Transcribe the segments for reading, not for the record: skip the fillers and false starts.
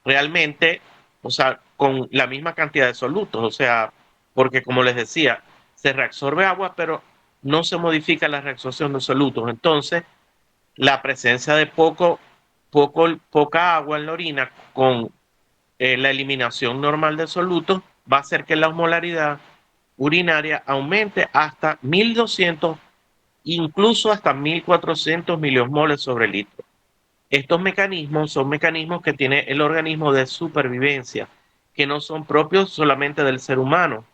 realmente, o sea, con la misma cantidad de solutos, o sea, porque como les decía, se reabsorbe agua, pero no se modifica la reabsorción de solutos. Entonces, la presencia de poca agua en la orina con la eliminación normal de solutos va a hacer que la osmolaridad urinaria aumente hasta 1200, incluso hasta 1400 miliosmoles sobre litro. Estos mecanismos son mecanismos que tiene el organismo de supervivencia, que no son propios solamente del ser humano.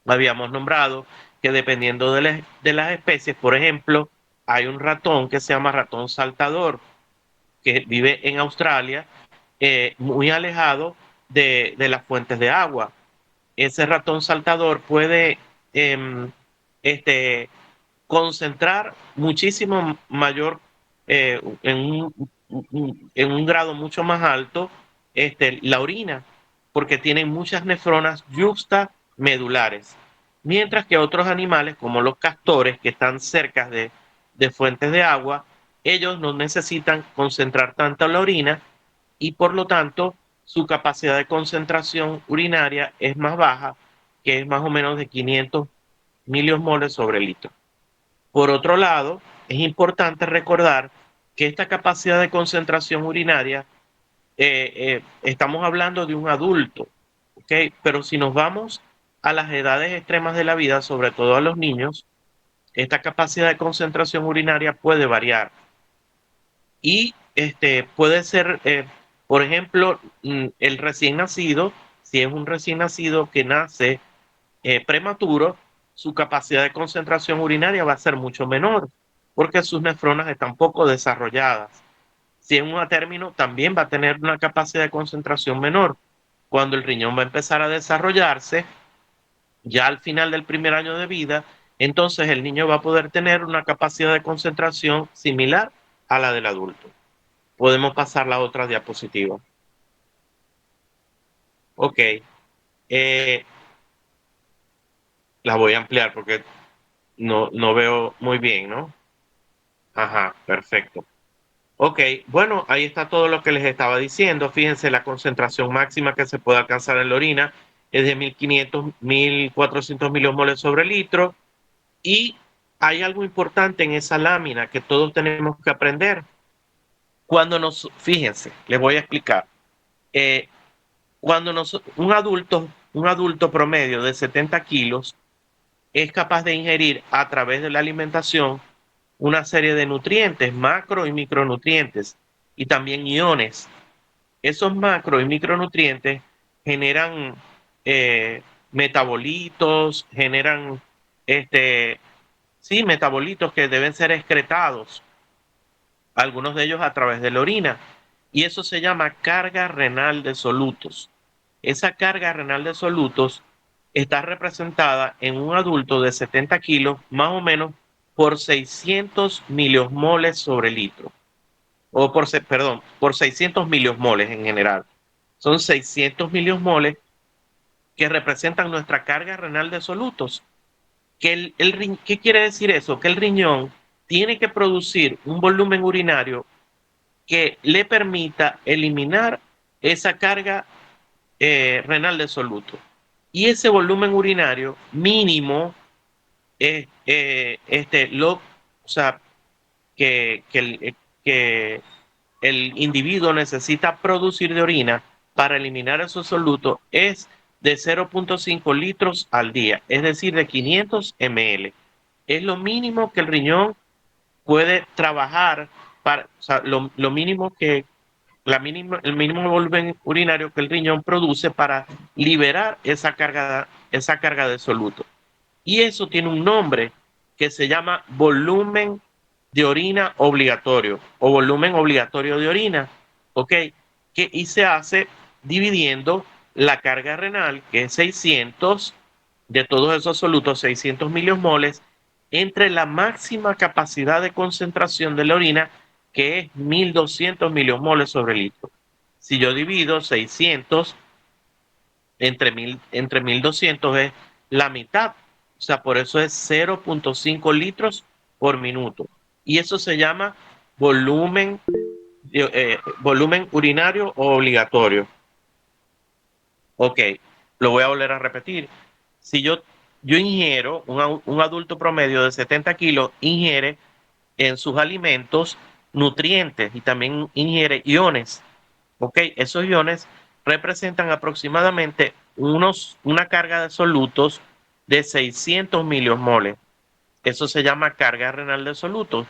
Habíamos nombrado que dependiendo de las especies, por ejemplo, hay un ratón que se llama ratón saltador, que vive en Australia, muy alejado de las fuentes de agua. Ese ratón saltador puede em, este, concentrar muchísimo mayor, en un grado mucho más alto, la orina, porque tienen muchas nefronas medulares. Mientras que otros animales, como los castores, que están cerca de fuentes de agua, ellos no necesitan concentrar tanta la orina y por lo tanto su capacidad de concentración urinaria es más baja, que es más o menos de 500 miliosmoles sobre litro. Por otro lado, es importante recordar que esta capacidad de concentración urinaria, estamos hablando de un adulto, ¿ok? Pero si nos vamos a las edades extremas de la vida, sobre todo a los niños, esta capacidad de concentración urinaria puede variar y puede ser, por ejemplo, el recién nacido, si es un recién nacido que nace prematuro, su capacidad de concentración urinaria va a ser mucho menor, porque sus nefronas están poco desarrolladas. Si es un a término, también va a tener una capacidad de concentración menor. Cuando el riñón va a empezar a desarrollarse, ya al final del primer año de vida, entonces el niño va a poder tener una capacidad de concentración similar a la del adulto. Podemos pasar la otra diapositiva. Ok, eh, la voy a ampliar porque no veo muy bien, ¿no? Ajá, perfecto. Ok, bueno, ahí está todo lo que les estaba diciendo. Fíjense, la concentración máxima que se puede alcanzar en la orina es de 1500, 1400 miliomoles sobre litro. Y hay algo importante en esa lámina que todos tenemos que aprender. Fíjense, les voy a explicar. Eh, un adulto promedio de 70 kilos es capaz de ingerir a través de la alimentación una serie de nutrientes, macro y micronutrientes, y también iones. Esos macro y micronutrientes generan eh, metabolitos, generan este, sí, metabolitos que deben ser excretados, algunos de ellos a través de la orina, y eso se llama carga renal de solutos. Esa carga renal de solutos está representada en un adulto de 70 kilos, más o menos por 600 miliosmoles sobre litro, perdón, por 600 miliosmoles en general. Son 600 miliosmoles que representan nuestra carga renal de solutos. ¿Qué quiere decir eso? Que el riñón tiene que producir un volumen urinario que le permita eliminar esa carga renal de soluto. Y ese volumen urinario mínimo es o sea, que el individuo necesita producir de orina para eliminar esos solutos es de 0,5 litros al día, es decir, de 500 ml. Es lo mínimo que el riñón puede trabajar para, o sea, lo mínimo que el mínimo volumen urinario que el riñón produce para liberar esa carga de soluto. Y eso tiene un nombre que se llama volumen de orina obligatorio o volumen obligatorio de orina, ¿ok? Y se hace dividiendo la carga renal, que es 600 de todos esos solutos, 600 miliosmoles, entre la máxima capacidad de concentración de la orina, que es 1200 miliosmoles sobre litro. Si yo divido 600 entre 1200 es la mitad. O sea, por eso es 0,5 litros por minuto. Y eso se llama volumen volumen urinario o obligatorio. Ok, lo voy a volver a repetir. Si yo ingiero, un adulto promedio de 70 kilos ingiere en sus alimentos nutrientes y también ingiere iones. Ok, esos iones representan aproximadamente una carga de solutos de 600 miliosmoles. Eso se llama carga renal de solutos.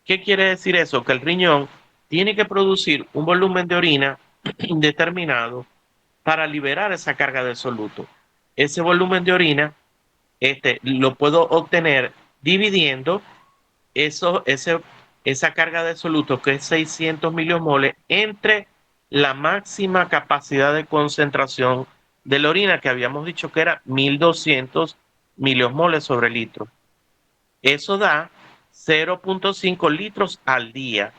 ¿Qué quiere decir eso? Que el riñón tiene que producir un volumen de orina determinado para liberar esa carga de soluto. Ese volumen de orina lo puedo obtener dividiendo eso, esa carga de soluto, que es 600 miliomoles, entre la máxima capacidad de concentración de la orina, que habíamos dicho que era 1200 miliomoles sobre litro. Eso da 0.5 litros al día.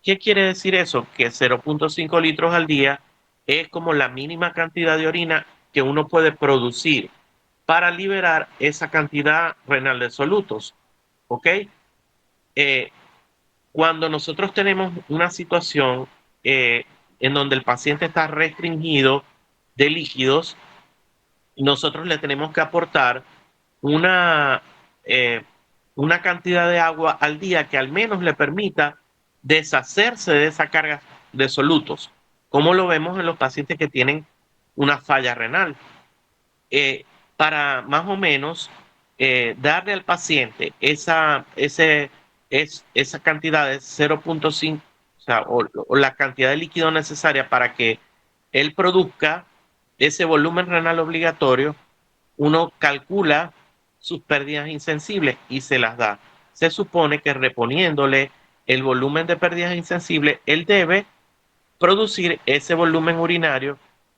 ¿Qué quiere decir eso? Que 0.5 litros al día es como la mínima cantidad de orina que uno puede producir para liberar esa cantidad renal de solutos. ¿Ok? Eh, Cuando nosotros tenemos una situación en donde el paciente está restringido de líquidos, nosotros le tenemos que aportar una, eh, una cantidad de agua al día que al menos le permita deshacerse de esa carga de solutos, como lo vemos en los pacientes que tienen una falla renal. Para más o menos darle al paciente esa cantidad de 0.5, o sea, o la cantidad de líquido necesaria para que él produzca ese volumen renal obligatorio, uno calcula sus pérdidas insensibles y se las da. Se supone que reponiéndole el volumen de pérdidas insensibles, él debe producir ese volumen urinario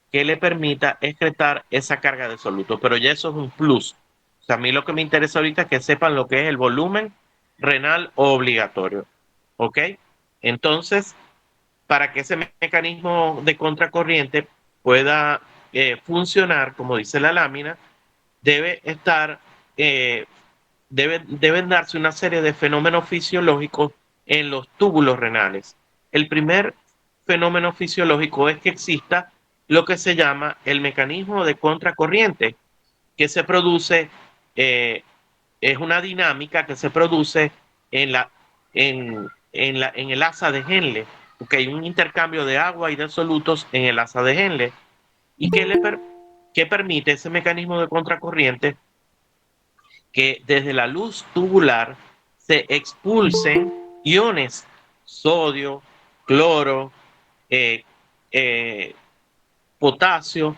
que le permita excretar esa carga de soluto. Pero ya eso es un plus. O sea, a mí lo que me interesa ahorita es que sepan lo que es el volumen renal obligatorio. ¿Ok? Entonces, para que ese mecanismo de contracorriente pueda funcionar, como dice la lámina, debe estar, eh, deben darse una serie de fenómenos fisiológicos en los túbulos renales. El primer fenómeno fisiológico es que exista lo que se llama el mecanismo de contracorriente, que se produce, eh, es una dinámica que se produce en, la, en el asa de Henle, porque hay un intercambio de agua y de solutos en el asa de Henle, y que permite ese mecanismo de contracorriente que desde la luz tubular se expulsen iones, sodio, cloro, eh, eh, potasio,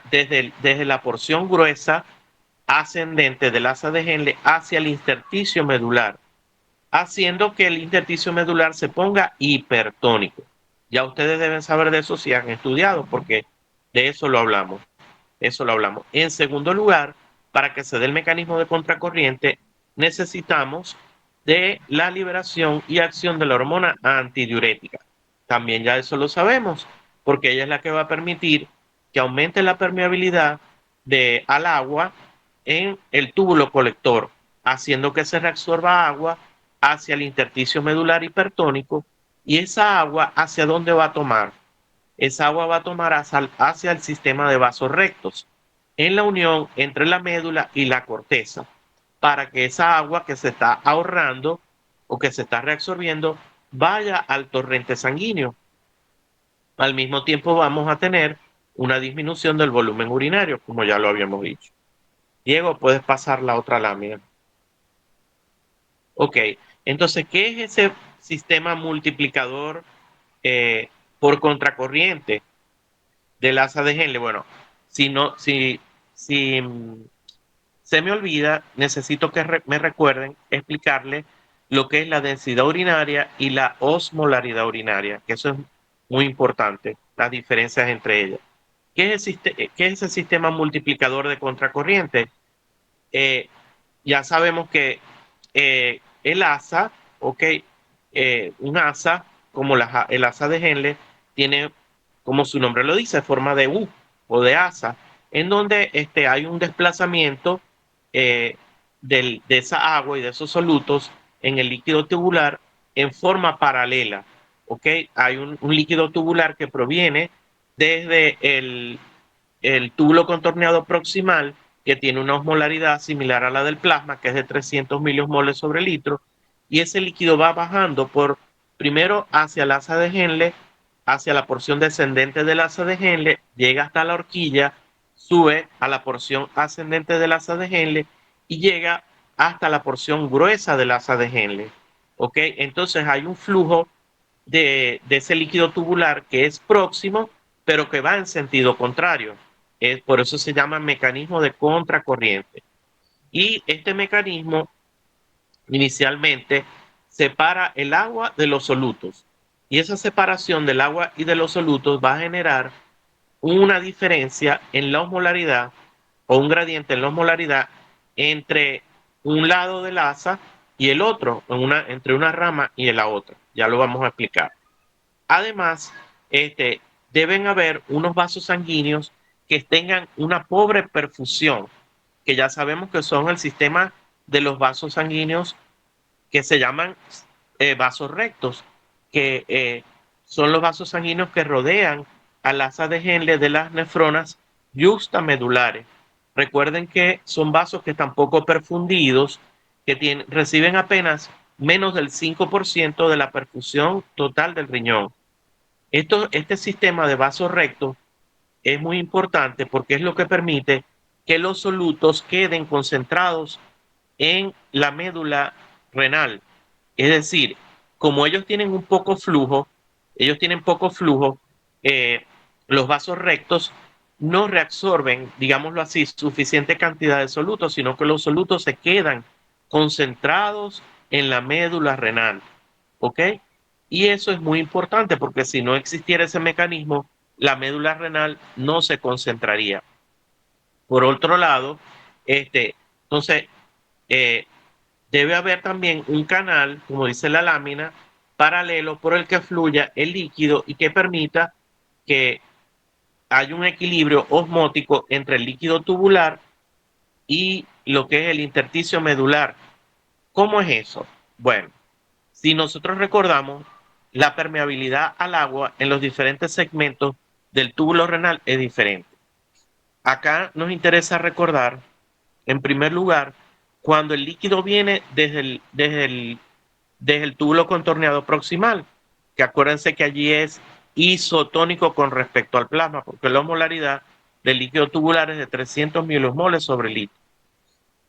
desde la porción gruesa ascendente del asa de Henle hacia el intersticio medular, haciendo que el intersticio medular se ponga hipertónico. Ya ustedes deben saber de eso si han estudiado, porque de eso lo hablamos. Eso lo hablamos. En segundo lugar, para que se dé el mecanismo de contracorriente, necesitamos de la liberación y acción de la hormona antidiurética. También ya eso lo sabemos, porque ella es la que va a permitir que aumente la permeabilidad al agua en el túbulo colector, haciendo que se reabsorba agua hacia el intersticio medular hipertónico. Y esa agua, ¿hacia dónde va a tomar? Esa agua va a tomar hacia el sistema de vasos rectos, en la unión entre la médula y la corteza, para que esa agua que se está ahorrando o que se está reabsorbiendo vaya al torrente sanguíneo. Al mismo tiempo vamos a tener una disminución del volumen urinario, como ya lo habíamos dicho. Diego, puedes pasar la otra lámina. Ok, entonces, ¿qué es ese sistema multiplicador eh, por contracorriente del asa de Henle? Bueno, si no, si se me olvida, necesito que me recuerden explicarle lo que es la densidad urinaria y la osmolaridad urinaria, que eso es muy importante, las diferencias entre ellas. ¿Qué es ese sistema multiplicador de contracorriente? Eh, ya sabemos que el asa, ok, un asa como el asa de Henle tiene, como su nombre lo dice, forma de U o de asa, en donde hay un desplazamiento eh, de esa agua y de esos solutos en el líquido tubular en forma paralela. ¿ok? Hay un líquido tubular que proviene desde el túbulo contorneado proximal, que tiene una osmolaridad similar a la del plasma, que es de 300 miliosmoles sobre litro, y ese líquido va bajando primero hacia el asa de Henle, hacia la porción descendente del asa de Henle, llega hasta la horquilla, sube a la porción ascendente del asa de Henle y llega hasta la porción gruesa del asa de Henle. ¿Ok? Entonces hay un flujo de ese líquido tubular que es próximo, pero que va en sentido contrario. Por eso se llama mecanismo de contracorriente. Y este mecanismo inicialmente separa el agua de los solutos. Y esa separación del agua y de los solutos va a generar una diferencia en la osmolaridad o un gradiente en la osmolaridad entre un lado del asa y el otro, entre una rama y la otra. Ya lo vamos a explicar. Además, deben haber unos vasos sanguíneos que tengan una pobre perfusión, que ya sabemos que son el sistema de los vasos sanguíneos que se llaman vasos rectos, que son los vasos sanguíneos que rodean al asa de Henle de las nefronas yuxtamedulares. Recuerden que son vasos que están poco perfundidos, que reciben apenas menos del 5% de la perfusión total del riñón. Este sistema de vasos rectos es muy importante porque es lo que permite que los solutos queden concentrados en la médula renal. Es decir, como ellos tienen poco flujo, eh, los vasos rectos no reabsorben, digámoslo así, suficiente cantidad de solutos, sino que los solutos se quedan concentrados en la médula renal. ¿Ok? Y eso es muy importante porque si no existiera ese mecanismo, la médula renal no se concentraría. Por otro lado, entonces, eh, debe haber también un canal, como dice la lámina, paralelo por el que fluya el líquido y que permita que haya un equilibrio osmótico entre el líquido tubular y lo que es el intersticio medular. ¿Cómo es eso? Bueno, si nosotros recordamos, la permeabilidad al agua en los diferentes segmentos del túbulo renal es diferente. Acá nos interesa recordar, en primer lugar, cuando el líquido viene desde el túbulo contorneado proximal, que acuérdense que allí es isotónico con respecto al plasma, porque la osmolaridad del líquido tubular es de 300 miliosmoles sobre litro.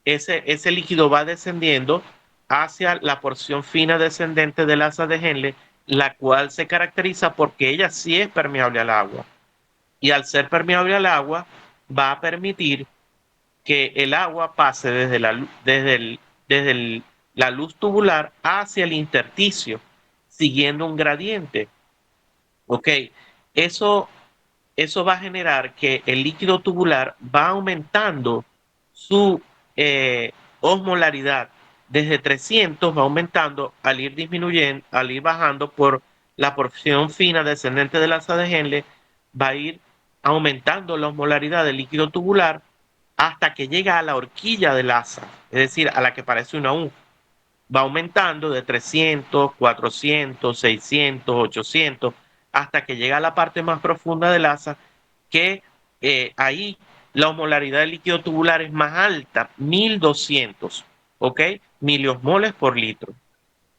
Ese líquido va descendiendo hacia la porción fina descendente del asa de Henle, la cual se caracteriza porque ella sí es permeable al agua. Y al ser permeable al agua, va a permitir que el agua pase desde la luz tubular hacia el intersticio, siguiendo un gradiente. ¿Ok? Eso, eso va a generar que el líquido tubular va aumentando su eh, osmolaridad. Desde 300 va aumentando al ir disminuyendo, al ir bajando por la porción fina descendente del asa de Henle, va a ir aumentando la osmolaridad del líquido tubular hasta que llega a la horquilla del asa, es decir, a la que parece una U. Va aumentando de 300, 400, 600, 800, hasta que llega a la parte más profunda del asa, que ahí la osmolaridad del líquido tubular es más alta, 1200, ¿ok? Miliosmoles por litro.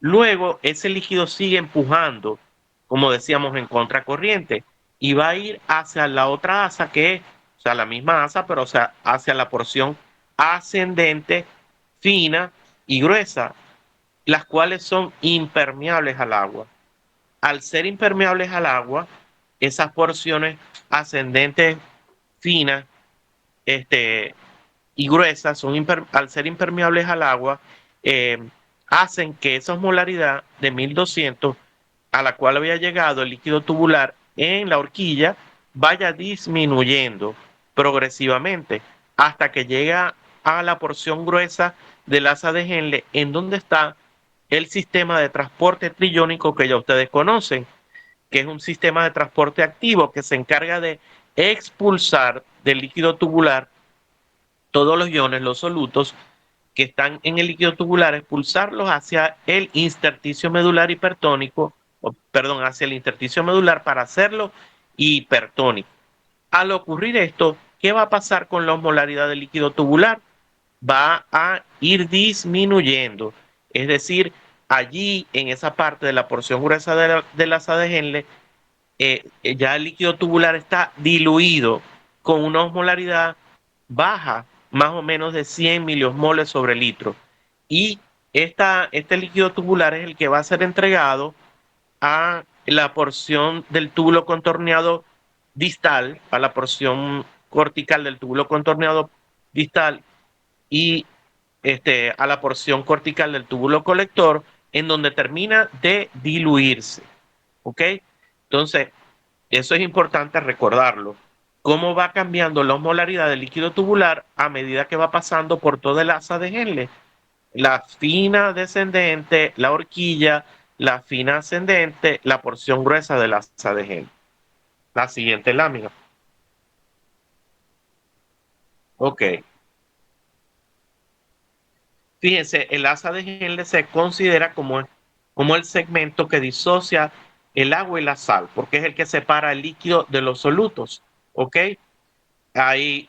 Luego ese líquido sigue empujando, como decíamos, en contracorriente y va a ir hacia la otra asa que es, o sea, la misma asa, pero o sea, hacia la porción ascendente, fina y gruesa, las cuales son impermeables al agua. Al ser impermeables al agua, esas porciones ascendentes, finas, este, y gruesas, al ser impermeables al agua, eh, hacen que esa osmolaridad de 1200 a la cual había llegado el líquido tubular en la horquilla vaya disminuyendo progresivamente hasta que llega a la porción gruesa del asa de Henle, en donde está el sistema de transporte trillónico que ya ustedes conocen, que es un sistema de transporte activo que se encarga de expulsar del líquido tubular todos los iones, los solutos que están en el líquido tubular, expulsarlos hacia el intersticio medular hipertónico perdón, hacia el intersticio medular para hacerlo hipertónico. Al ocurrir esto, ¿qué va a pasar con la osmolaridad del líquido tubular? Va a ir disminuyendo. Es decir, allí en esa parte de la porción gruesa del asa de Henle, ya el líquido tubular está diluido con una osmolaridad baja, más o menos de 100 miliosmoles sobre litro. Y este líquido tubular es el que va a ser entregado a la porción del túbulo contorneado distal, a la porción cortical del túbulo contorneado distal y a la porción cortical del túbulo colector, en donde termina de diluirse. ¿Ok? Entonces, eso es importante recordarlo. Cómo va cambiando la osmolaridad del líquido tubular a medida que va pasando por toda el asa de Henle. La fina descendente, la horquilla, la fina ascendente, la porción gruesa del asa de Henle. La siguiente lámina. Ok. Fíjense, el asa de Henle se considera como el segmento que disocia el agua y la sal, porque es el que separa el líquido de los solutos. ¿Ok? Ahí,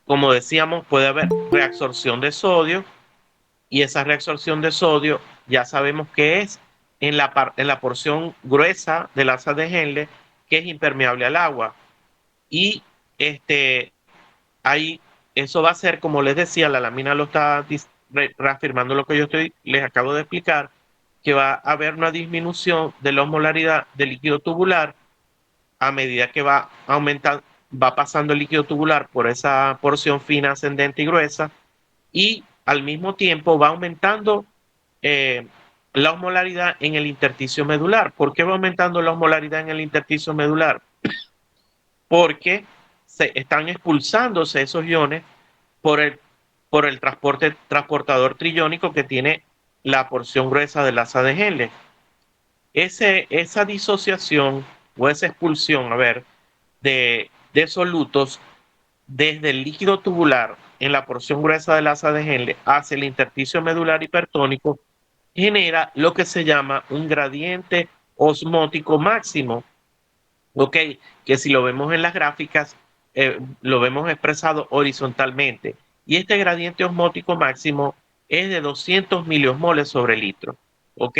como decíamos, puede haber reabsorción de sodio y esa reabsorción de sodio ya sabemos que es en la porción gruesa del asa de Henle, que es impermeable al agua. Y ahí eso va a ser, como les decía, la lámina lo está reafirmando lo que les acabo de explicar, que va a haber una disminución de la osmolaridad del líquido tubular a medida que va aumentando, va pasando el líquido tubular por esa porción fina, ascendente y gruesa, y al mismo tiempo va aumentando eh, la osmolaridad en el intersticio medular. ¿Por qué va aumentando la osmolaridad en el intersticio medular? Porque se están expulsándose esos iones por el transportador triónico que tiene la porción gruesa del asa de Henle. Esa disociación o esa expulsión, de solutos desde el líquido tubular en la porción gruesa del asa de Henle hacia el intersticio medular hipertónico genera lo que se llama un gradiente osmótico máximo. Ok, que si lo vemos en las gráficas, lo vemos expresado horizontalmente. Y este gradiente osmótico máximo es de 200 miliosmoles sobre litro. Ok,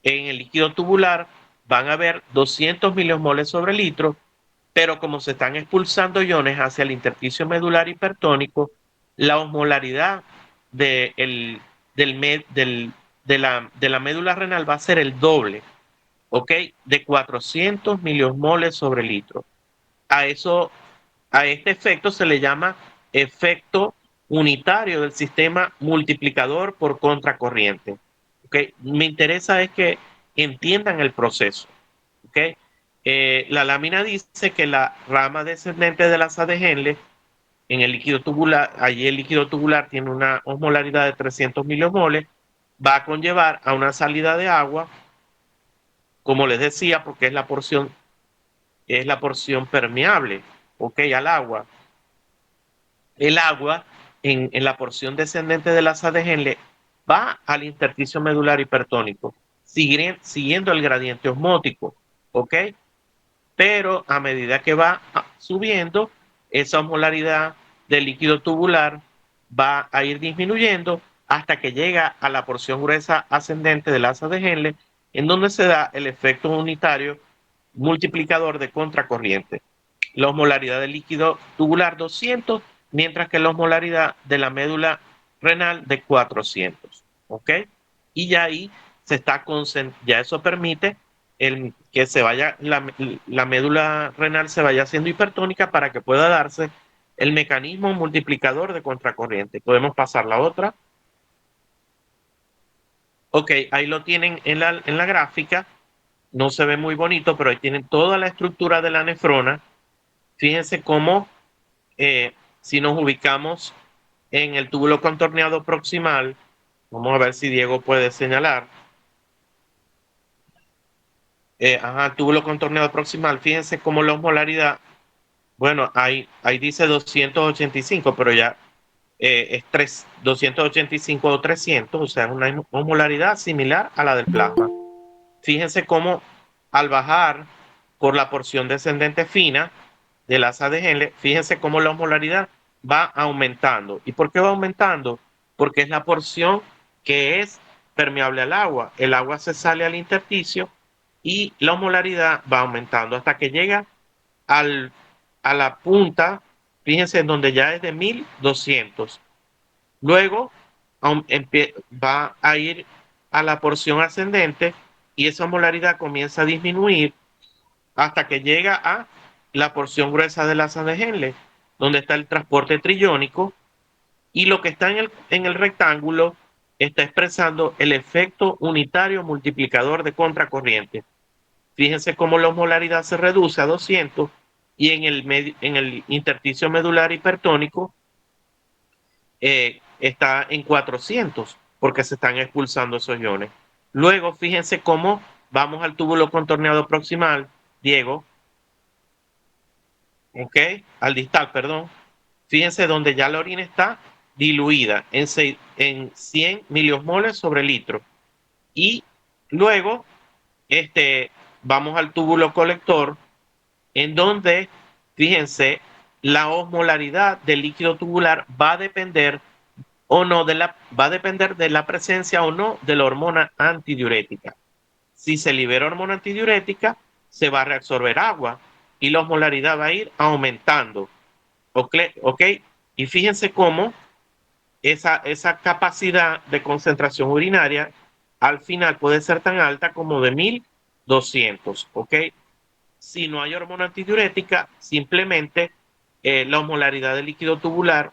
en el líquido tubular van a haber 200 miliosmoles sobre litro, pero como se están expulsando iones hacia el intersticio medular hipertónico, la osmolaridad de, el- del med- del- de la médula renal va a ser el doble, ¿ok? De 400 miliosmoles sobre litro. A eso, a este efecto se le llama efecto unitario del sistema multiplicador por contracorriente. ¿Ok? Me interesa es que entiendan el proceso. ¿Ok? La lámina dice que la rama descendente de la asa de Henle en el líquido tubular, allí el líquido tubular tiene una osmolaridad de 300 miliomoles, va a conllevar a una salida de agua, como les decía, porque es la porción permeable, ¿ok? Al agua. El agua en la porción descendente de la asa de Henle va al intersticio medular hipertónico, siguiendo el gradiente osmótico, ¿ok? Pero a medida que va subiendo, esa osmolaridad del líquido tubular va a ir disminuyendo hasta que llega a la porción gruesa ascendente del asa de Henle, en donde se da el efecto unitario multiplicador de contracorriente. La osmolaridad del líquido tubular 200, mientras que la osmolaridad de la médula renal de 400. ¿Ok? Y ya ahí ya eso permite que se vaya, la médula renal se vaya haciendo hipertónica para que pueda darse el mecanismo multiplicador de contracorriente. Podemos pasar la otra. Ok, ahí lo tienen en la gráfica. No se ve muy bonito, pero ahí tienen toda la estructura de la nefrona. Fíjense cómo, si nos ubicamos en el túbulo contorneado proximal, vamos a ver si Diego puede señalar. Ajá, túbulo contorneado proximal, fíjense cómo la osmolaridad, bueno, ahí dice 285, pero ya es 285 o 300, o sea, es una osmolaridad similar a la del plasma. Fíjense cómo al bajar por la porción descendente fina del asa de Henle, fíjense cómo la osmolaridad va aumentando. ¿Y por qué va aumentando? Porque es la porción que es permeable al agua. El agua se sale al intersticio y la osmolaridad va aumentando hasta que llega al, a la punta, fíjense, en donde ya es de 1200. Luego va a ir a la porción ascendente y esa osmolaridad comienza a disminuir hasta que llega a la porción gruesa del asa de Henle, donde está el transporte trillónico, y lo que está en el rectángulo está expresando el efecto unitario multiplicador de contracorriente. Fíjense cómo la osmolaridad se reduce a 200 y en el intersticio medular hipertónico está en 400 porque se están expulsando esos iones. Luego, fíjense cómo vamos al túbulo contorneado proximal, Diego, ¿ok? Al distal, perdón. Fíjense donde ya la orina está diluida en 100 miliosmoles sobre litro. Y luego vamos al túbulo colector, en donde, fíjense, la osmolaridad del líquido tubular va a depender o no va a depender de la presencia o no de la hormona antidiurética. Si se libera hormona antidiurética, se va a reabsorber agua y la osmolaridad va a ir aumentando. ¿Ok? ¿Ok? Y fíjense cómo esa capacidad de concentración urinaria al final puede ser tan alta como de 1200. ¿Ok? Si no hay hormona antidiurética, simplemente la osmolaridad del líquido tubular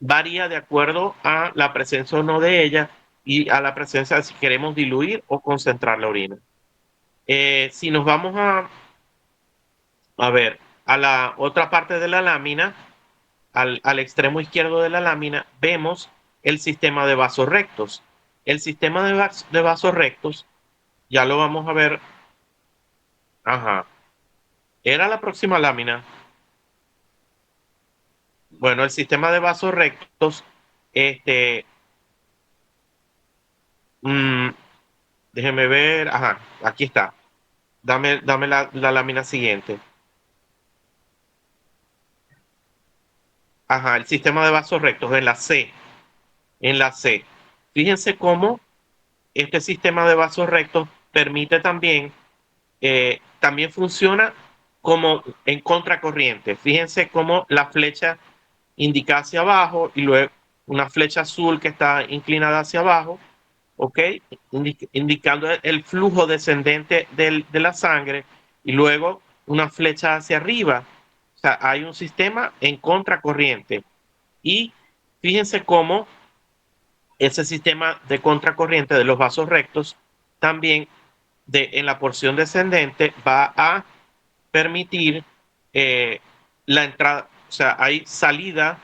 varía de acuerdo a la presencia o no de ella y a la presencia si queremos diluir o concentrar la orina. Si nos vamos a ver a la otra parte de la lámina, al extremo izquierdo de la lámina, vemos el sistema de vasos rectos. El sistema de vasos rectos, ya lo vamos a ver. Ajá. Era la próxima lámina. Bueno, el sistema de vasos rectos, este, mm, déjeme ver, ajá, aquí está. Dame la lámina siguiente. Ajá, el sistema de vasos rectos en la C, en la C. Fíjense cómo este sistema de vasos rectos permite también funciona como en contracorriente. Fíjense cómo la flecha indica hacia abajo y luego una flecha azul que está inclinada hacia abajo, ¿ok? Indicando el flujo descendente de la sangre y luego una flecha hacia arriba. O sea, hay un sistema en contracorriente. Y fíjense cómo ese sistema de contracorriente de los vasos rectos también en la porción descendente va a permitir la entrada, o sea, hay salida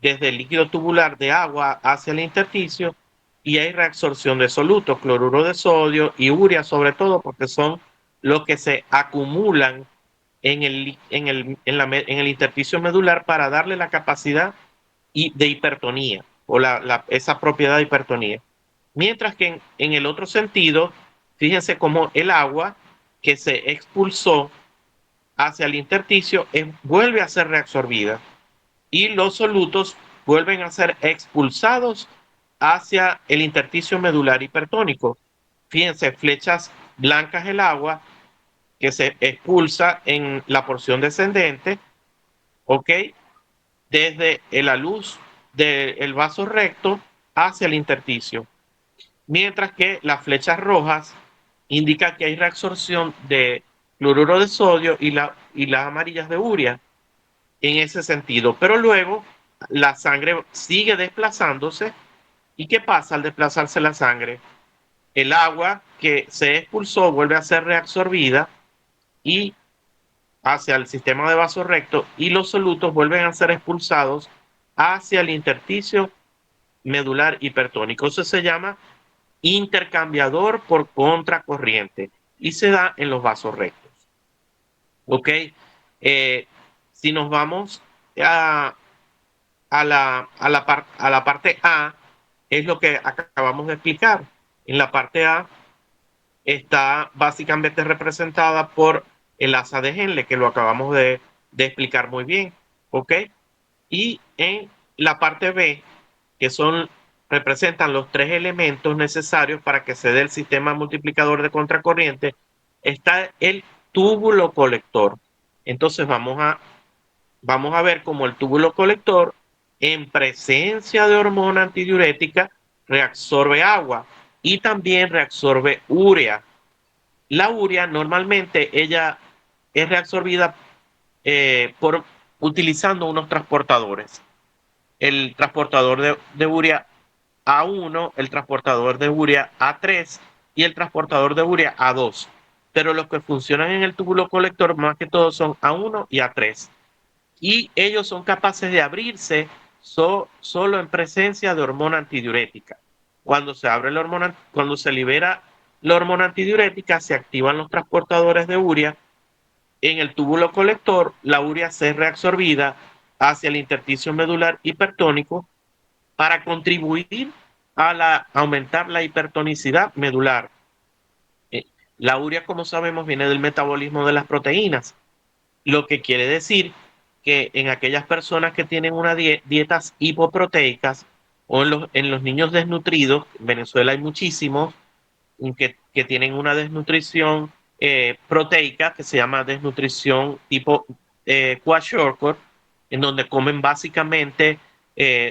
desde el líquido tubular de agua hacia el intersticio y hay reabsorción de solutos, cloruro de sodio y urea sobre todo, porque son los que se acumulan en el intersticio medular para darle la capacidad de hipertonía o esa propiedad de hipertonía. Mientras que en el otro sentido, fíjense cómo el agua que se expulsó hacia el intersticio vuelve a ser reabsorbida y los solutos vuelven a ser expulsados hacia el intersticio medular hipertónico. Fíjense, flechas blancas el agua que se expulsa en la porción descendente, ¿ok? Desde la luz del vaso recto hacia el intersticio. Mientras que las flechas rojas indican que hay reabsorción de cloruro de sodio y las amarillas de urea en ese sentido. Pero luego la sangre sigue desplazándose. ¿Y qué pasa al desplazarse la sangre? El agua que se expulsó vuelve a ser reabsorbida y hacia el sistema de vaso recto y los solutos vuelven a ser expulsados hacia el intersticio medular hipertónico. Eso se llama intercambiador por contracorriente y se da en los vasos rectos. ¿Ok? Eh, si nos vamos a, a la parte A, es lo que acabamos de explicar. En la parte A, está básicamente representada por el asa de Henle, que lo acabamos de explicar muy bien, ¿ok? Y en la parte B, que representan los tres elementos necesarios para que se dé el sistema multiplicador de contracorriente, está el túbulo colector. Entonces vamos a ver cómo el túbulo colector, en presencia de hormona antidiurética, reabsorbe agua y también reabsorbe urea. La urea normalmente ella es reabsorbida por utilizando unos transportadores. El transportador de urea A1, el transportador de urea A3 y el transportador de urea A2. Pero los que funcionan en el túbulo colector más que todo son A1 y A3. Y ellos son capaces de abrirse solo en presencia de hormona antidiurética. Cuando se abre la hormona, cuando se libera la hormona antidiurética, se activan los transportadores de urea. En el túbulo colector, la urea se es reabsorbida hacia el intersticio medular hipertónico para contribuir a aumentar la hipertonicidad medular. Eh, La urea, como sabemos, viene del metabolismo de las proteínas, lo que quiere decir que en aquellas personas que tienen dietas hipoproteicas o en los niños desnutridos, en Venezuela hay muchísimos que tienen una desnutrición proteica que se llama desnutrición tipo kwashiorkor, en donde comen básicamente,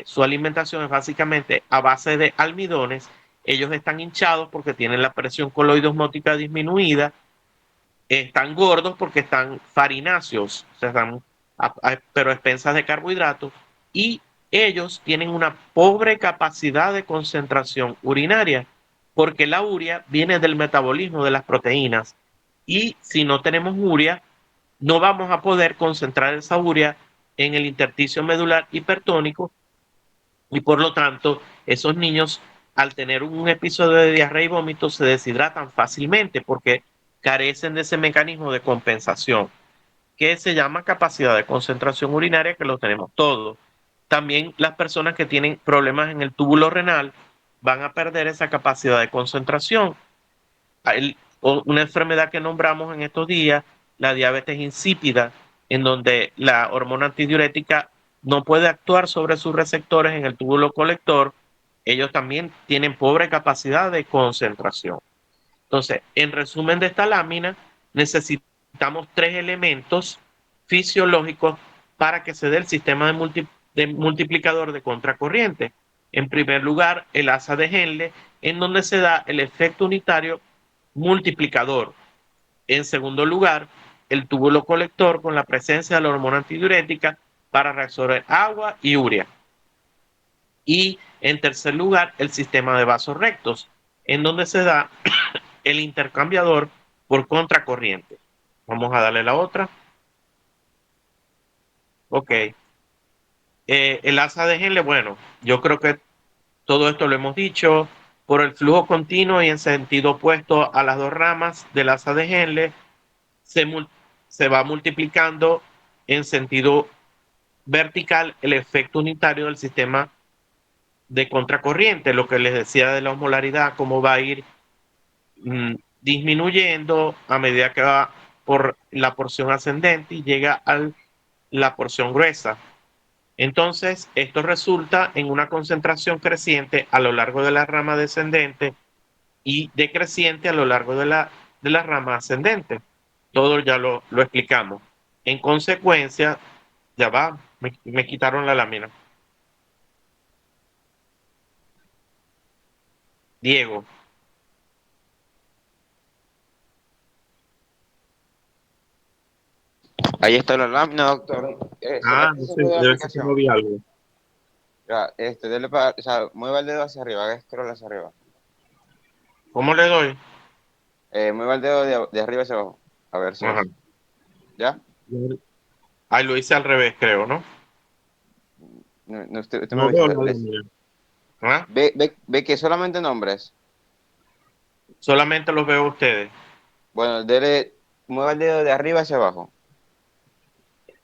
su alimentación es básicamente a base de almidones. Ellos están hinchados porque tienen la presión coloidosmótica disminuida, están gordos porque están farináceos, o sea, están pero a expensas de carbohidratos, y ellos tienen una pobre capacidad de concentración urinaria, porque la urea viene del metabolismo de las proteínas, y si no tenemos urea, no vamos a poder concentrar esa urea en el intersticio medular hipertónico, y por lo tanto, esos niños, al tener un episodio de diarrea y vómito, se deshidratan fácilmente porque carecen de ese mecanismo de compensación que se llama capacidad de concentración urinaria, que lo tenemos todos. También las personas que tienen problemas en el túbulo renal van a perder esa capacidad de concentración. Una enfermedad que nombramos en estos días, la diabetes insípida, en donde la hormona antidiurética no puede actuar sobre sus receptores en el túbulo colector, ellos también tienen pobre capacidad de concentración. Entonces, en resumen de esta lámina, necesitamos tres elementos fisiológicos para que se dé el sistema de multiplicador de contracorriente. En primer lugar, el asa de Henle, en donde se da el efecto unitario multiplicador. En segundo lugar, el túbulo colector con la presencia de la hormona antidiurética para reabsorber agua y urea. Y en tercer lugar, el sistema de vasos rectos, en donde se da el intercambiador por contracorriente. Vamos a darle la otra. Ok. El asa de Henle, bueno, yo creo que todo esto lo hemos dicho. Por el flujo continuo y en sentido opuesto a las dos ramas del asa de Henle, se, se va multiplicando en sentido vertical el efecto unitario del sistema de contracorriente, lo que les decía de la osmolaridad, cómo va a ir disminuyendo a medida que va por la porción ascendente y llega a la porción gruesa. Entonces, esto resulta en una concentración creciente a lo largo de la rama descendente y decreciente a lo largo de la rama ascendente. Todo ya lo explicamos. En consecuencia, ya va, me quitaron la lámina. Diego. Ahí está la lámina, doctor. ¿Será Ah, que no se sé, ve la debe ser que no aplicación? vi algo. Ya, o sea, mueva el dedo hacia arriba, haga scroll hacia arriba. ¿Cómo le doy? Mueva el dedo de arriba hacia abajo. A ver si Ajá. es. ¿Ya? Ahí lo hice al revés, creo, ¿no? No, no, usted me No avisa. veo la lámina. ¿Ah? Ve que solamente nombres. Solamente los veo a ustedes. Bueno, mueva el dedo de arriba hacia abajo,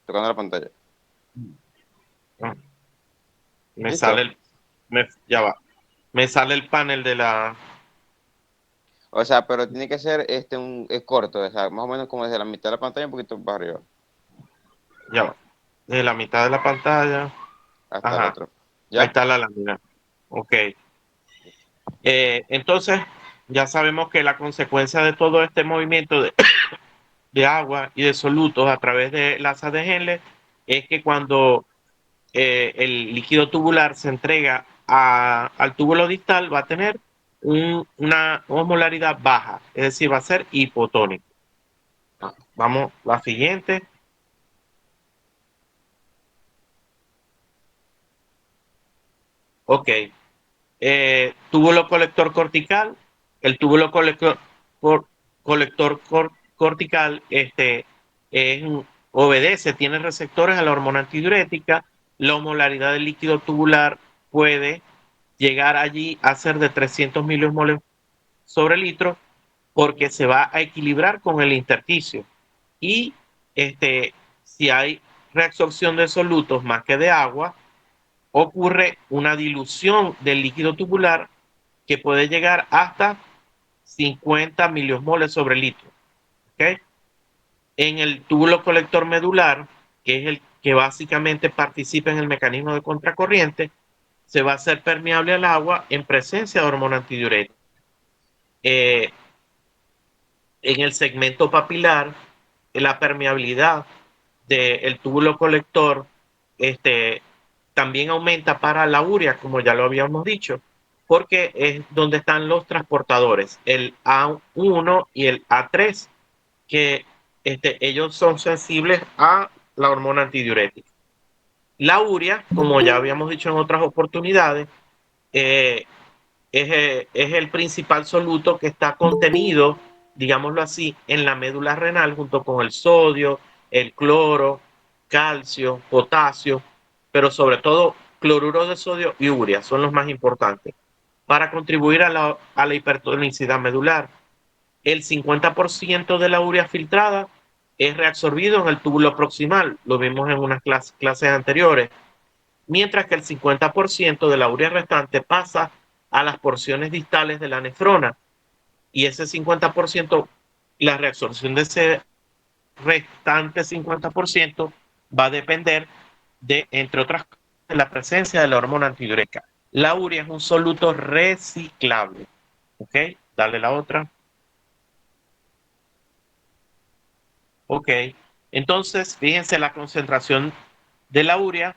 tocando la pantalla. Ah, me sale ¿Listo? ya va. Me sale el panel de la. O sea, pero tiene que ser es corto, o sea, más o menos como desde la mitad de la pantalla un poquito para arriba, Ya va. De la mitad de la pantalla. hasta el Ajá. otro. Ahí ¿Ya? está la lámina. Ok. Entonces, ya sabemos que la consecuencia de todo este movimiento de agua y de solutos a través de la asa de Henle es que cuando el líquido tubular se entrega al túbulo distal va a tener una osmolaridad baja, es decir, va a ser hipotónico. Vamos, la siguiente. Ok. Túbulo colector cortical. El túbulo cortical es obedece, tiene receptores a la hormona antidiurética. La osmolaridad del líquido tubular puede llegar allí a ser de 300 miliosmoles sobre litro porque se va a equilibrar con el intersticio. Y si hay reabsorción de solutos más que de agua, ocurre una dilución del líquido tubular que puede llegar hasta 50 miliosmoles sobre litro. ¿Okay? En el túbulo colector medular, que es el que básicamente participa en el mecanismo de contracorriente, se va a hacer permeable al agua en presencia de hormona antidiurética. Eh, en el segmento papilar, la permeabilidad del túbulo colector también aumenta para la urea, como ya lo habíamos dicho, porque es donde están los transportadores, el A1 y el A3, que ellos son sensibles a la hormona antidiurética. La urea, como ya habíamos dicho en otras oportunidades, eh, es el principal soluto que está contenido, digámoslo así, en la médula renal junto con el sodio, el cloro, calcio, potasio, pero sobre todo cloruro de sodio y urea son los más importantes para contribuir a la hipertonicidad medular. El 50% de la urea filtrada es reabsorbido en el túbulo proximal, lo vimos en unas clases anteriores, mientras que el 50% de la urea restante pasa a las porciones distales de la nefrona y ese 50%, la reabsorción de ese restante 50% va a depender de, entre otras cosas, de la presencia de la hormona antidiurética. La urea es un soluto reciclable. ¿Ok? Dale la otra. Ok. Entonces, fíjense, la concentración de la urea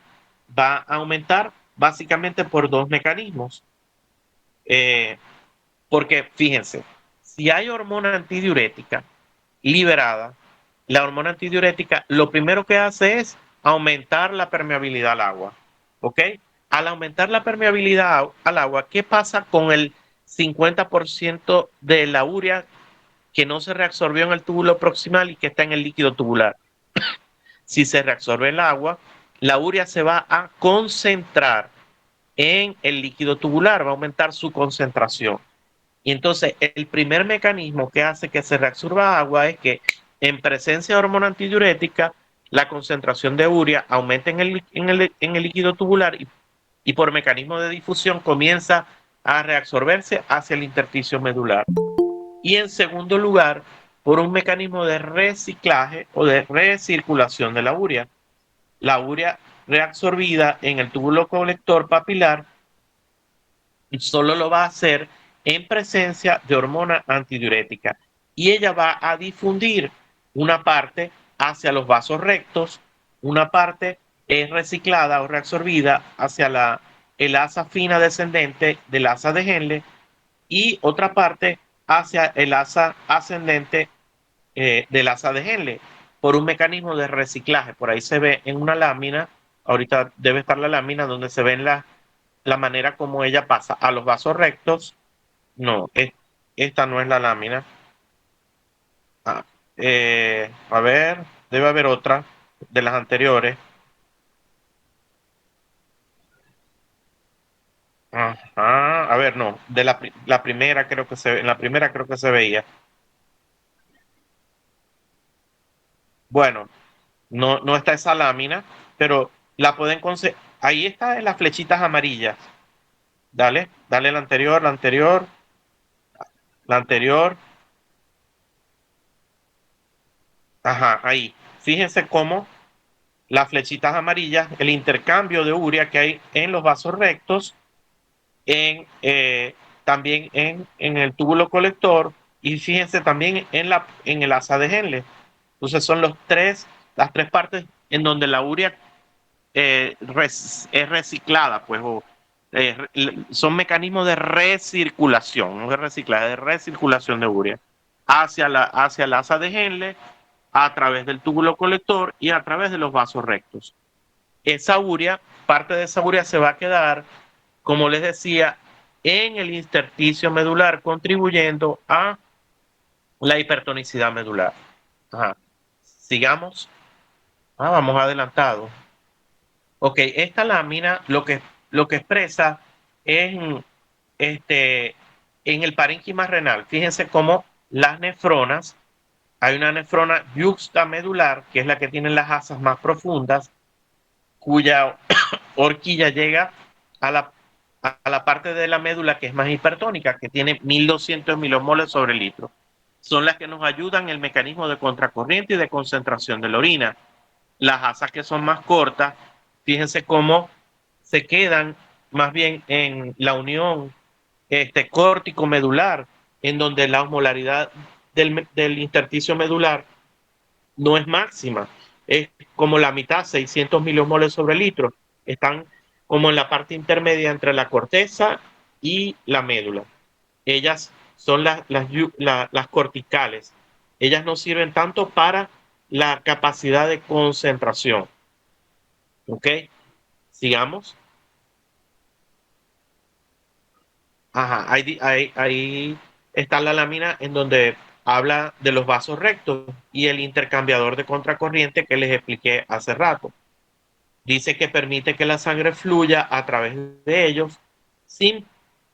va a aumentar básicamente por dos mecanismos. Eh, Porque fíjense, si hay hormona antidiurética liberada, la hormona antidiurética lo primero que hace es aumentar la permeabilidad al agua. ¿Ok? Al aumentar la permeabilidad al agua, ¿qué pasa con el 50% de la urea que no se reabsorbió en el túbulo proximal y que está en el líquido tubular? Si se reabsorbe el agua, la urea se va a concentrar en el líquido tubular, va a aumentar su concentración. Y entonces el primer mecanismo que hace que se reabsorba agua es que en presencia de hormona antidiurética, la concentración de urea aumenta en el líquido tubular y por mecanismo de difusión comienza a reabsorberse hacia el intersticio medular. Y en segundo lugar, por un mecanismo de reciclaje o de recirculación de la urea reabsorbida en el túbulo colector papilar solo lo va a hacer en presencia de hormona antidiurética y ella va a difundir una parte hacia los vasos rectos, una parte es reciclada o reabsorbida hacia el asa fina descendente del asa de Henle y otra parte hacia el asa ascendente del asa de Henle por un mecanismo de reciclaje. Por ahí se ve en una lámina, ahorita debe estar la lámina donde se ven la manera como ella pasa a los vasos rectos. No, esta no es la lámina. Ah, a ver, debe haber otra de las anteriores. Ajá, a ver, no, de la primera creo que en la primera creo que se veía. Bueno, no, no está esa lámina, pero la pueden conseguir. Ahí está en las flechitas amarillas. Dale, dale la anterior, la anterior. La anterior, ajá, ahí. Fíjense cómo las flechitas amarillas, el intercambio de urea que hay en los vasos rectos, en, también en el túbulo colector y fíjense también en el asa de Henle. Entonces son las tres partes en donde la urea es reciclada, pues, son mecanismos de recirculación, no de reciclaje, de recirculación de urea hacia el asa de Henle a través del túbulo colector y a través de los vasos rectos. Esa urea, parte de esa urea se va a quedar, como les decía, en el intersticio medular, contribuyendo a la hipertonicidad medular. Ajá. Sigamos. Vamos adelantado. Ok, esta lámina lo que expresa es este, en el parénquima renal. Fíjense cómo las nefronas, hay una nefrona yuxtamedular, que es la que tiene las asas más profundas, cuya horquilla llega a la parte de la médula que es más hipertónica, que tiene 1200 milimoles sobre litro. Son las que nos ayudan en el mecanismo de contracorriente y de concentración de la orina. Las asas que son más cortas, fíjense cómo se quedan más bien en la unión córtico-medular, en donde la osmolaridad del intersticio medular no es máxima, es como la mitad, 600 milimoles sobre litro. Están como en la parte intermedia entre la corteza y la médula. Ellas son las corticales. Ellas no sirven tanto para la capacidad de concentración. ¿Ok? Sigamos. Ajá, ahí está la lámina en donde habla de los vasos rectos y el intercambiador de contracorriente que les expliqué hace rato. Dice que permite que la sangre fluya a través de ellos sin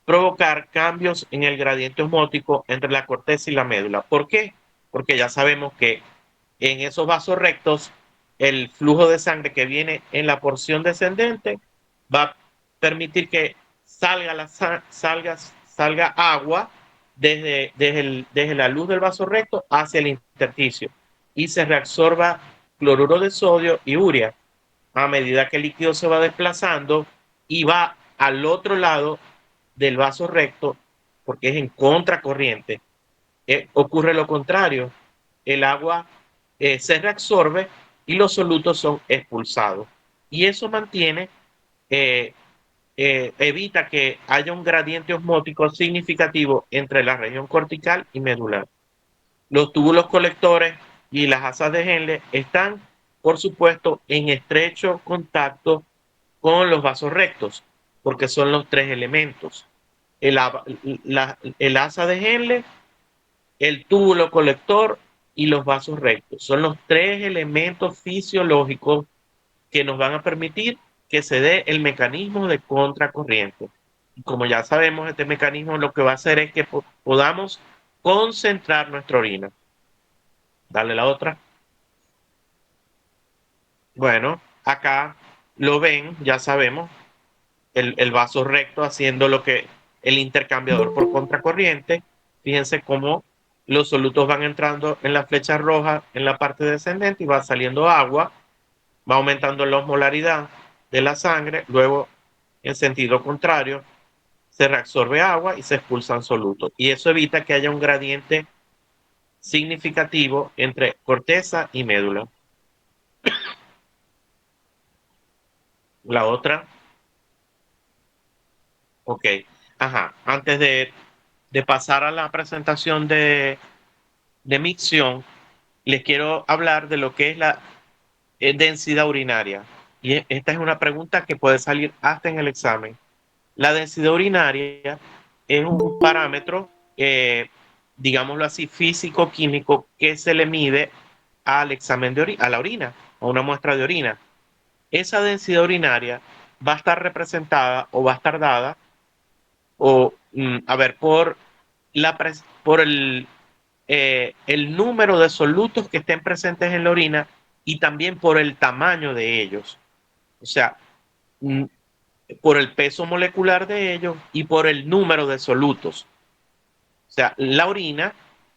provocar cambios en el gradiente osmótico entre la corteza y la médula. ¿Por qué? Porque ya sabemos que en esos vasos rectos el flujo de sangre que viene en la porción descendente va a permitir que salga agua desde la luz del vaso recto hacia el intersticio y se reabsorba cloruro de sodio y urea a medida que el líquido se va desplazando y va al otro lado del vaso recto, porque es en contracorriente. Ocurre lo contrario, el agua se reabsorbe y los solutos son expulsados. Y eso eh, evita que haya un gradiente osmótico significativo entre la región cortical y medular. Los túbulos colectores y las asas de Henle están, por supuesto, en estrecho contacto con los vasos rectos, porque son los tres elementos. El, el asa de Henle, el túbulo colector y los vasos rectos. Son los tres elementos fisiológicos que nos van a permitir que se dé el mecanismo de contracorriente. Y como ya sabemos, este mecanismo lo que va a hacer es que podamos concentrar nuestra orina. Dale la otra. Bueno, acá lo ven, ya sabemos, el vaso recto haciendo lo que el intercambiador por contracorriente. Fíjense cómo los solutos van entrando en la flecha roja en la parte descendente y va saliendo agua, va aumentando la osmolaridad de la sangre, luego en sentido contrario se reabsorbe agua y se expulsan solutos. Y eso evita que haya un gradiente significativo entre corteza y médula. La otra, ok. Ajá, antes de pasar a la presentación de micción, les quiero hablar de lo que es la densidad urinaria. Y esta es una pregunta que puede salir hasta en el examen. La densidad urinaria es un parámetro, digámoslo así, físico-químico que se le mide al examen de orina, a la orina, a una muestra de orina. Esa densidad urinaria va a estar representada o va a estar dada, a ver, por el número de solutos que estén presentes en la orina y también por el tamaño de ellos. O sea, mm, por el peso molecular de ellos y por el número de solutos. O sea, la orina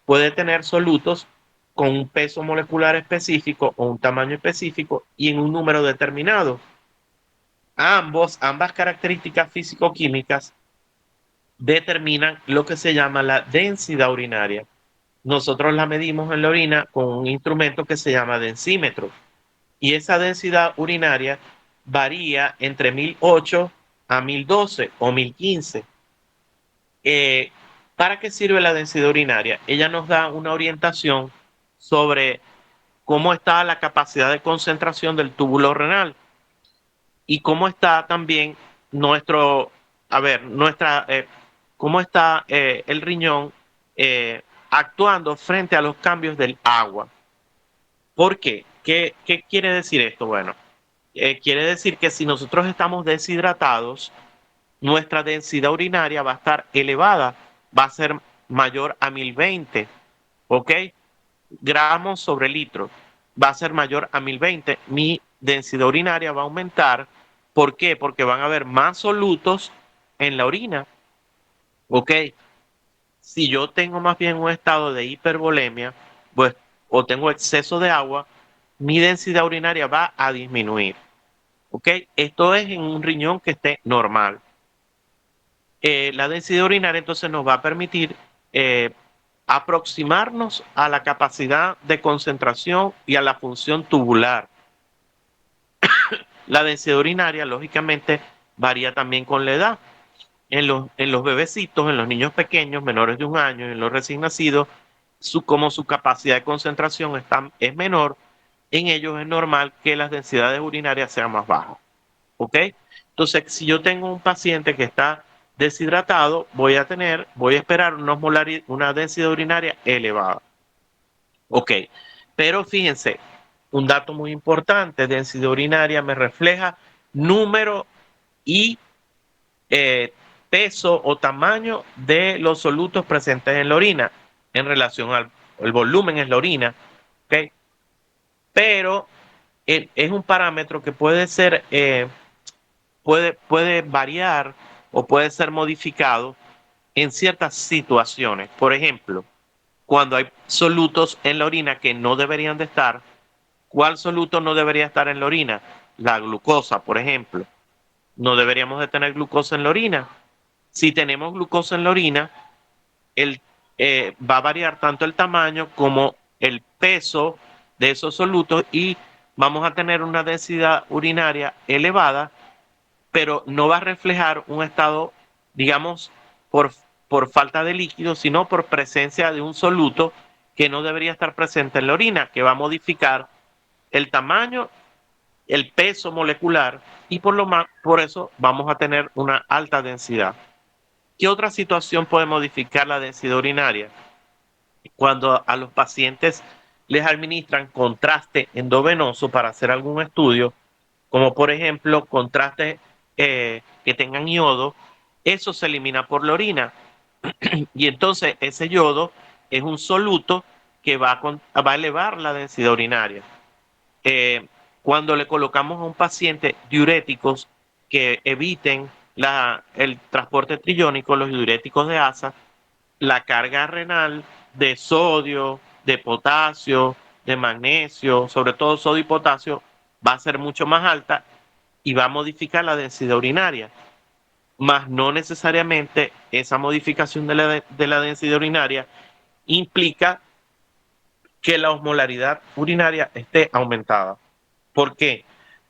puede tener solutos con un peso molecular específico o un tamaño específico y en un número determinado. Ambas características físico-químicas determinan lo que se llama la densidad urinaria. Nosotros la medimos en la orina con un instrumento que se llama densímetro y esa densidad urinaria varía entre 1008 a 1012 o 1015. Eh, ¿Para qué sirve la densidad urinaria? Ella nos da una orientación sobre cómo está la capacidad de concentración del túbulo renal y cómo está también nuestro, a ver, cómo está el riñón eh, actuando frente a los cambios del agua. ¿Por qué? ¿Qué quiere decir esto? Bueno, quiere decir que si nosotros estamos deshidratados, nuestra densidad urinaria va a estar elevada, va a ser mayor a 1020, ¿ok? Gramos sobre litro, va a ser mayor a 1020. Mi densidad urinaria va a aumentar. ¿Por qué? Porque van a haber más solutos en la orina, ¿ok? Si yo tengo más bien un estado de hipervolemia, pues, o tengo exceso de agua, mi densidad urinaria va a disminuir, ¿ok? Esto es en un riñón que esté normal. La densidad urinaria entonces nos va a permitir eh, aproximarnos a la capacidad de concentración y a la función tubular. La densidad urinaria, lógicamente, varía también con la edad. En los bebecitos, en los niños pequeños, menores de un año, en los recién nacidos, como su capacidad de concentración es menor, en ellos es normal que las densidades urinarias sean más bajas. ¿Ok? Entonces, si yo tengo un paciente que está deshidratado, voy a esperar una densidad urinaria elevada. ¿Ok? Pero fíjense, un dato muy importante, densidad urinaria me refleja número y eh, peso o tamaño de los solutos presentes en la orina en relación al volumen en la orina. ¿Ok? Pero es un parámetro que puede variar o puede ser modificado en ciertas situaciones. Por ejemplo, cuando hay solutos en la orina que no deberían de estar, ¿cuál soluto no debería estar en la orina? La glucosa, por ejemplo. No deberíamos de tener glucosa en la orina. Si tenemos glucosa en la orina, el, va a variar tanto el tamaño como el peso de esos solutos y vamos a tener una densidad urinaria elevada, pero no va a reflejar un estado, digamos, por, por falta de líquido, sino por presencia de un soluto que no debería estar presente en la orina, que va a modificar el tamaño, el peso molecular y por eso vamos a tener una alta densidad. ¿Qué otra situación puede modificar la densidad urinaria? Cuando a los pacientes les administran contraste endovenoso para hacer algún estudio, como por ejemplo contrastes que tengan yodo, eso se elimina por la orina y entonces ese yodo es un soluto que va a elevar la densidad urinaria. Eh, Cuando le colocamos a un paciente diuréticos que eviten el transporte triónico, los diuréticos de asa, la carga renal de sodio, de potasio, de magnesio, sobre todo sodio y potasio, va a ser mucho más alta y va a modificar la densidad urinaria. Más no necesariamente esa modificación de la densidad urinaria implica que la osmolaridad urinaria esté aumentada. ¿Por qué?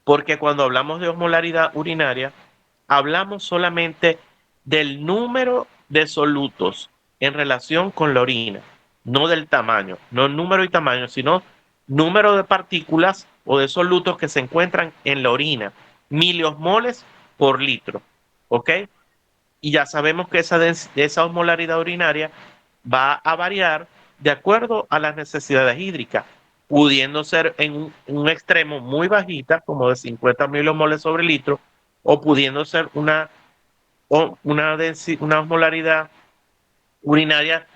Porque cuando hablamos de osmolaridad urinaria, hablamos solamente del número de solutos en relación con la orina, no del tamaño, no número y tamaño, sino número de partículas o de solutos que se encuentran en la orina, miliosmoles por litro, ¿ok? Y ya sabemos que esa osmolaridad urinaria va a variar de acuerdo a las necesidades hídricas, pudiendo ser en un extremo muy bajita, como de 50 miliomoles sobre litro, o pudiendo ser una osmolaridad urinaria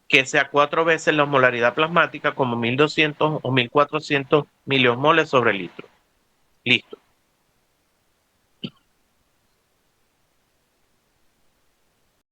que sea 4 veces la osmolaridad plasmática, como 1200 o 1400 miliosmoles sobre litro. Listo.